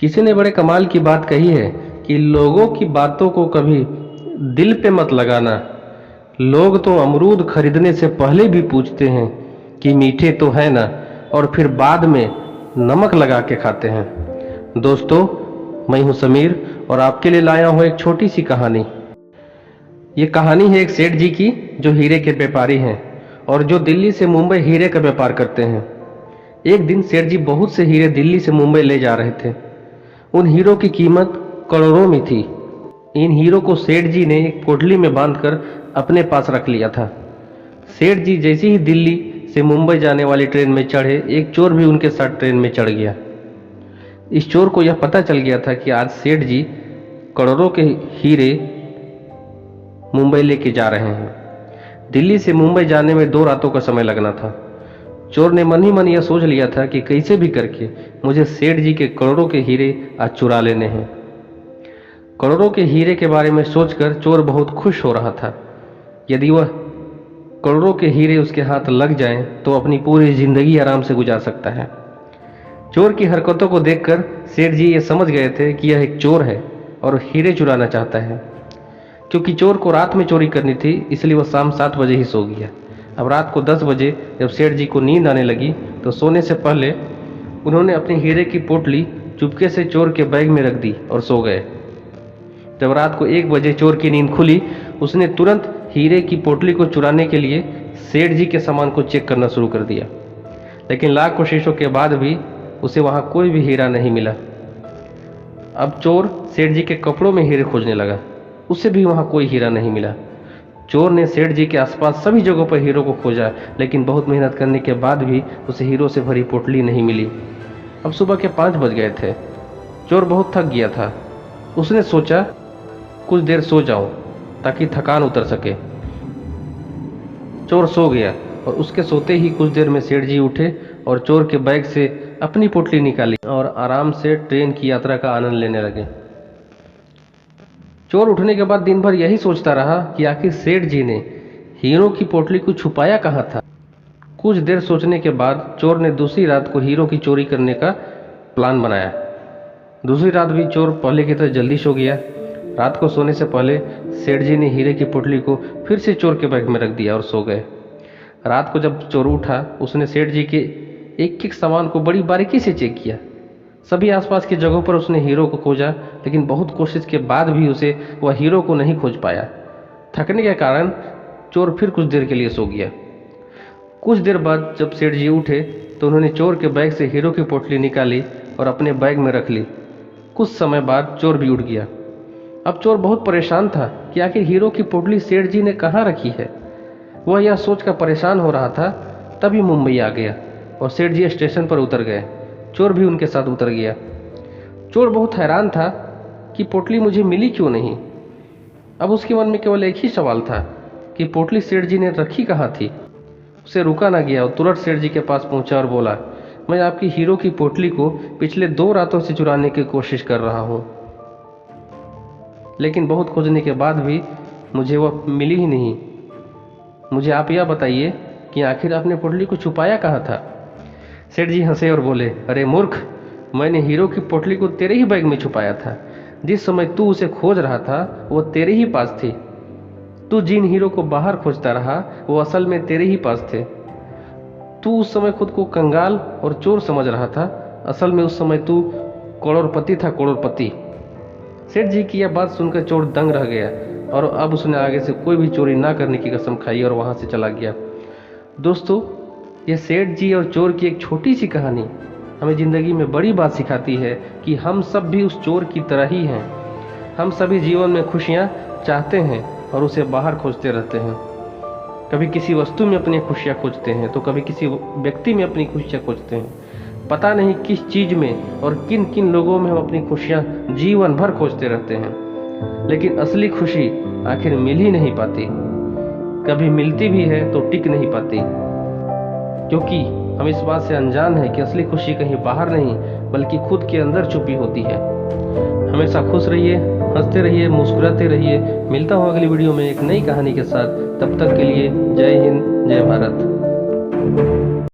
किसी ने बड़े कमाल की बात कही है कि लोगों की बातों को कभी दिल पे मत लगाना। लोग तो अमरूद खरीदने से पहले भी पूछते हैं कि मीठे तो है ना, और फिर बाद में नमक लगा के खाते हैं। दोस्तों, मैं हूं समीर और आपके लिए लाया हूं एक छोटी सी कहानी। ये कहानी है एक सेठ जी की जो हीरे के व्यापारी हैं और जो दिल्ली से मुंबई हीरे का व्यापार करते हैं। एक दिन सेठ जी बहुत से हीरे दिल्ली से मुंबई ले जा रहे थे। उन हीरों की कीमत करोड़ों में थी। इन हीरों को सेठ जी ने एक पोटली में बांधकर अपने पास रख लिया था। सेठ जी जैसे ही दिल्ली से मुंबई जाने वाली ट्रेन में चढ़े, एक चोर भी उनके साथ ट्रेन में चढ़ गया। इस चोर को यह पता चल गया था कि आज सेठ जी करोड़ों के हीरे मुंबई लेके जा रहे हैं। दिल्ली से मुंबई जाने में 2 रातों का समय लगना था। चोर ने मन ही मन यह सोच लिया था कि कैसे भी करके मुझे सेठ जी के करोड़ों के हीरे आज चुरा लेने हैं। करोड़ों के हीरे के बारे में सोचकर चोर बहुत खुश हो रहा था। यदि वह करोड़ों के हीरे उसके हाथ लग जाएं तो अपनी पूरी जिंदगी आराम से गुजार सकता है। चोर की हरकतों को देखकर सेठ जी ये समझ गए थे कि यह एक चोर है और हीरे चुराना चाहता है। क्योंकि चोर को रात में चोरी करनी थी, इसलिए वह शाम 7 बजे ही सो गया। अब रात को 10 बजे जब सेठ जी को नींद आने लगी तो सोने से पहले उन्होंने अपनी हीरे की पोटली चुपके से चोर के बैग में रख दी और सो गए। जब रात को 1 बजे चोर की नींद खुली, उसने तुरंत हीरे की पोटली को चुराने के लिए सेठ जी के सामान को चेक करना शुरू कर दिया। लेकिन लाख कोशिशों के बाद भी उसे वहां कोई भी हीरा नहीं मिला। अब चोर सेठ जी के कपड़ों में हीरे खोजने लगा, उसे भी वहां कोई हीरा नहीं मिला। चोर ने सेठ जी के आसपास सभी जगहों पर हीरो को खोजा, लेकिन बहुत मेहनत करने के बाद भी उसे हीरो से भरी पोटली नहीं मिली। अब सुबह के 5 बज गए थे। चोर बहुत थक गया था। उसने सोचा कुछ देर सो जाऊं ताकि थकान उतर सके। चोर सो गया और उसके सोते ही कुछ देर में सेठ जी उठे और चोर के बैग से अपनी पोटली निकाली और आराम से ट्रेन की यात्रा का आनंद लेने लगे। चोर उठने के बाद दिन भर यही सोचता रहा कि आखिर सेठ जी ने हीरो की पोटली को छुपाया कहाँ था। कुछ देर सोचने के बाद चोर ने दूसरी रात को हीरो की चोरी करने का प्लान बनाया। दूसरी रात भी चोर पहले की तरह जल्दी सो गया। रात को सोने से पहले सेठ जी ने हीरे की पोटली को फिर से चोर के बैग में रख दिया और सो गए। रात को जब चोर उठा, उसने सेठ जी के एक एक सामान को बड़ी बारीकी से चेक किया। सभी आसपास की जगहों पर उसने हीरो को खोजा, लेकिन बहुत कोशिश के बाद भी उसे वह हीरो को नहीं खोज पाया। थकने के कारण चोर फिर कुछ देर के लिए सो गया। कुछ देर बाद जब सेठ जी उठे तो उन्होंने चोर के बैग से हीरो की पोटली निकाली और अपने बैग में रख ली। कुछ समय बाद चोर भी उठ गया। अब चोर बहुत परेशान था कि आखिर हीरो की पोटली सेठ जी ने कहाँ रखी है। वह यह सोचकर परेशान हो रहा था, तभी मुंबई आ गया और सेठ जी स्टेशन पर उतर गए। चोर भी उनके साथ उतर गया। चोर बहुत हैरान था कि पोटली मुझे मिली क्यों नहीं। अब उसके मन में केवल एक ही सवाल था कि पोटली सेठ जी ने रखी कहाँ थी। उसे रुका ना गया और तुरंत सेठ जी के पास पहुंचा और बोला, मैं आपकी हीरो की पोटली को पिछले 2 रातों से चुराने की कोशिश कर रहा हूं, लेकिन बहुत खोजने के बाद भी मुझे वह मिली ही नहीं। मुझे आप यह बताइए कि आखिर आपने पोटली को छुपाया कहाँ था। सेठ जी हंसे और बोले, अरे मूर्ख, मैंने हीरो की पोटली को तेरे ही बैग में छुपाया था। जिस समय तू उसे खोज रहा था वो तेरे ही पास थी। तू जिन हीरो को बाहर खोजता रहा वो असल में तेरे ही पास थे। तू उस समय खुद को कंगाल और चोर समझ रहा था, असल में उस समय तू करोड़पति था, करोड़पति। सेठ जी की यह बात सुनकर चोर दंग रह गया और अब उसने आगे से कोई भी चोरी ना करने की कसम खाई और वहां से चला गया। दोस्तों, यह सेठ जी और चोर की एक छोटी सी कहानी हमें जिंदगी में बड़ी बात सिखाती है कि हम सब भी उस चोर की तरह ही हैं। हम सभी जीवन में खुशियां चाहते हैं और उसे बाहर खोजते रहते हैं। कभी किसी वस्तु में अपनी खुशियां खोजते हैं तो कभी किसी व्यक्ति में अपनी खुशियां खोजते हैं। पता नहीं किस चीज में और किन किन लोगों में हम अपनी खुशियां जीवन भर खोजते रहते हैं, लेकिन असली खुशी आखिर मिल ही नहीं पाती। कभी मिलती भी है तो टिक नहीं पाती, क्योंकि हम इस बात से अनजान हैं कि असली खुशी कहीं बाहर नहीं बल्कि खुद के अंदर छुपी होती है। हमेशा खुश रहिए, हंसते रहिए, मुस्कुराते रहिए। मिलता हूँ अगली वीडियो में एक नई कहानी के साथ। तब तक के लिए जय हिंद, जय भारत।